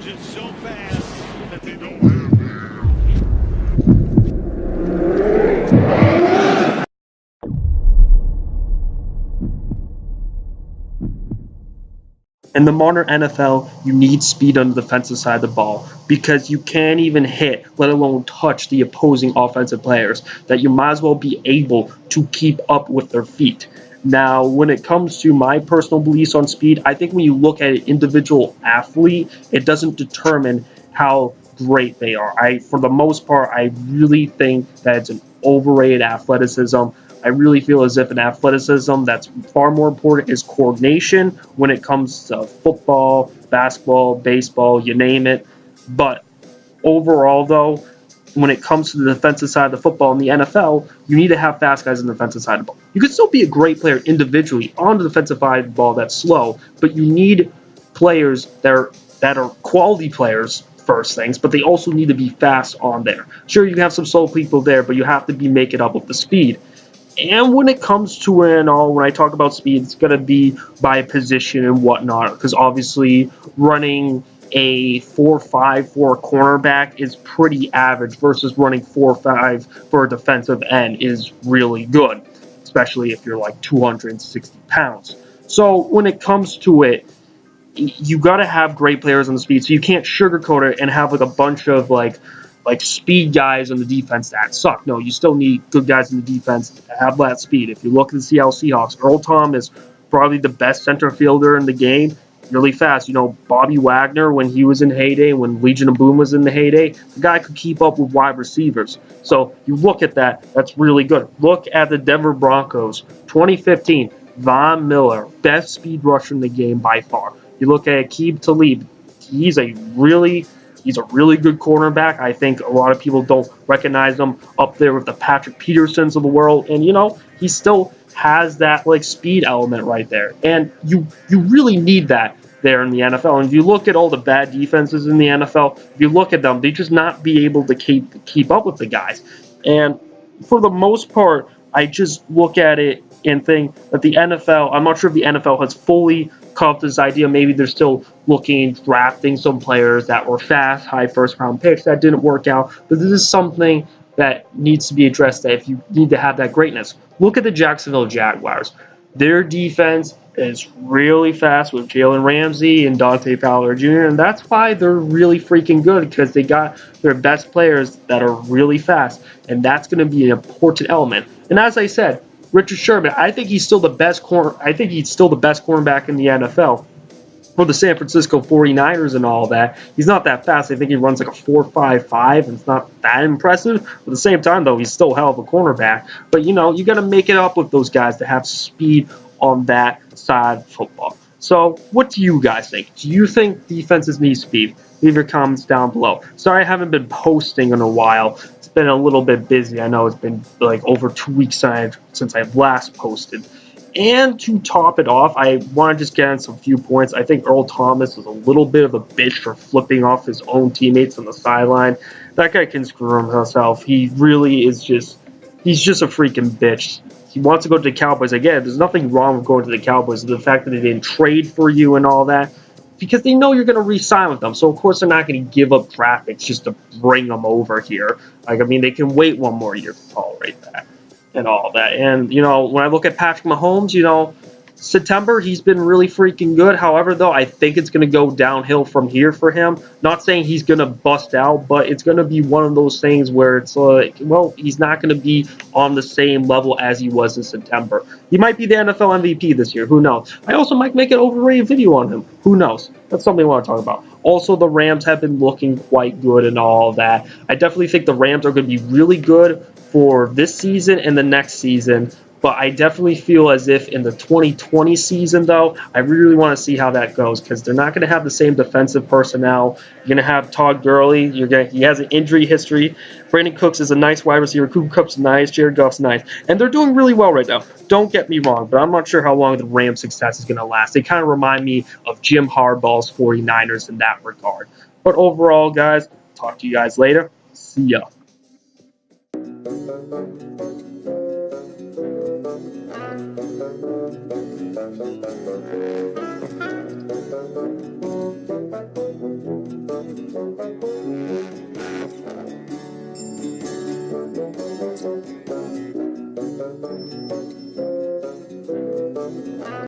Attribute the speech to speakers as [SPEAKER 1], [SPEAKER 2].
[SPEAKER 1] just so fast that they don't have.
[SPEAKER 2] In the modern NFL, you need speed on the defensive side of the ball because you can't even hit, let alone touch the opposing offensive players, that you might as well be able to keep up with their feet. Now, when it comes to my personal beliefs on speed, I think when you look at an individual athlete, it doesn't determine how great they are. For the most part, I really think that it's an overrated athleticism. I really feel as if an athleticism that's far more important is coordination when it comes to football, basketball, baseball, you name it. But overall, though, when it comes to the defensive side of the football in the NFL, you need to have fast guys on the defensive side of the ball. You can still be a great player individually on the defensive side of the ball that's slow, but you need players that are quality players first things, but they also need to be fast on there. Sure, you can have some slow people there, but you have to be making up with the speed. And when it comes to it and all, when I talk about speed, it's going to be by position and whatnot. Because obviously, running a 4.5 for a cornerback is pretty average versus running 4.5 for a defensive end is really good, especially if you're like 260 pounds. So when it comes to it, you got to have great players on the speed. So you can't sugarcoat it and have like a bunch of like speed guys on the defense that suck. No, you still need good guys in the defense to have that speed. If you look at the Seattle Seahawks, Earl Thomas probably the best center fielder in the game. Really fast. You know, Bobby Wagner, when he was in heyday, when Legion of Boom was in the heyday, the guy could keep up with wide receivers. So you look at that, that's really good. Look at the Denver Broncos, 2015, Von Miller, best speed rusher in the game by far. You look at Aqib Talib, he's a really He's a really good cornerback. I think a lot of people don't recognize him up there with the Patrick Petersons of the world. And, you know, he still has that, like, speed element right there. And you really need that there in the NFL. And if you look at all the bad defenses in the NFL, if you look at them, they just not be able to keep up with the guys. And for the most part, I just look at it and think that the NFL, I'm not sure if the NFL has fully come up with this idea. Maybe they're still looking, drafting some players that were fast, high first round picks that didn't work out. But this is something that needs to be addressed that if you need to have that greatness. Look at the Jacksonville Jaguars. Their defense is really fast with Jalen Ramsey and Dante Fowler Jr., and that's why they're really freaking good because they got their best players that are really fast, and that's going to be an important element. And as I said, Richard Sherman, I think he's still the best cornerback in the NFL for the San Francisco 49ers and all that. He's not that fast. I think he runs like a 4.55, and it's not that impressive. But at the same time, though, he's still a hell of a cornerback. But, you know, you got to make it up with those guys to have speed on that side of football. So what do you guys think? Do you think defenses need speed? Leave your comments down below. Sorry I haven't been posting in a while. It's been a little bit busy. I know it's been like over 2 weeks since I've last posted. And to top it off, I want to just get on some few points. I think Earl Thomas is a little bit of a bitch for flipping off his own teammates on the sideline. That guy can screw himself. He really is he's just a freaking bitch. He wants to go to the Cowboys. Again, there's nothing wrong with going to the Cowboys. The fact that they didn't trade for you and all that, because they know you're going to re-sign with them. So, of course, they're not going to give up draft picks just to bring them over here. Like, I mean, they can wait one more year to tolerate that and all that. And, you know, when I look at Patrick Mahomes, you know, September, he's been really freaking good. However, though, I think it's going to go downhill from here for him. Not saying he's going to bust out, but it's going to be one of those things where it's like, well, he's not going to be on the same level as he was in September. He might be the NFL MVP this year. Who knows? I also might make an overrated video on him. Who knows? That's something I want to talk about. Also, the Rams have been looking quite good and all that. I definitely think the Rams are going to be really good for this season and the next season. But I definitely feel as if in the 2020 season, though, I really want to see how that goes because they're not going to have the same defensive personnel. You're going to have Todd Gurley. He has an injury history. Brandon Cooks is a nice wide receiver. Cooper Kupp's nice. Jared Goff's nice. And they're doing really well right now. Don't get me wrong, but I'm not sure how long the Rams' success is going to last. They kind of remind me of Jim Harbaugh's 49ers in that regard. But overall, guys, talk to you guys later. See ya.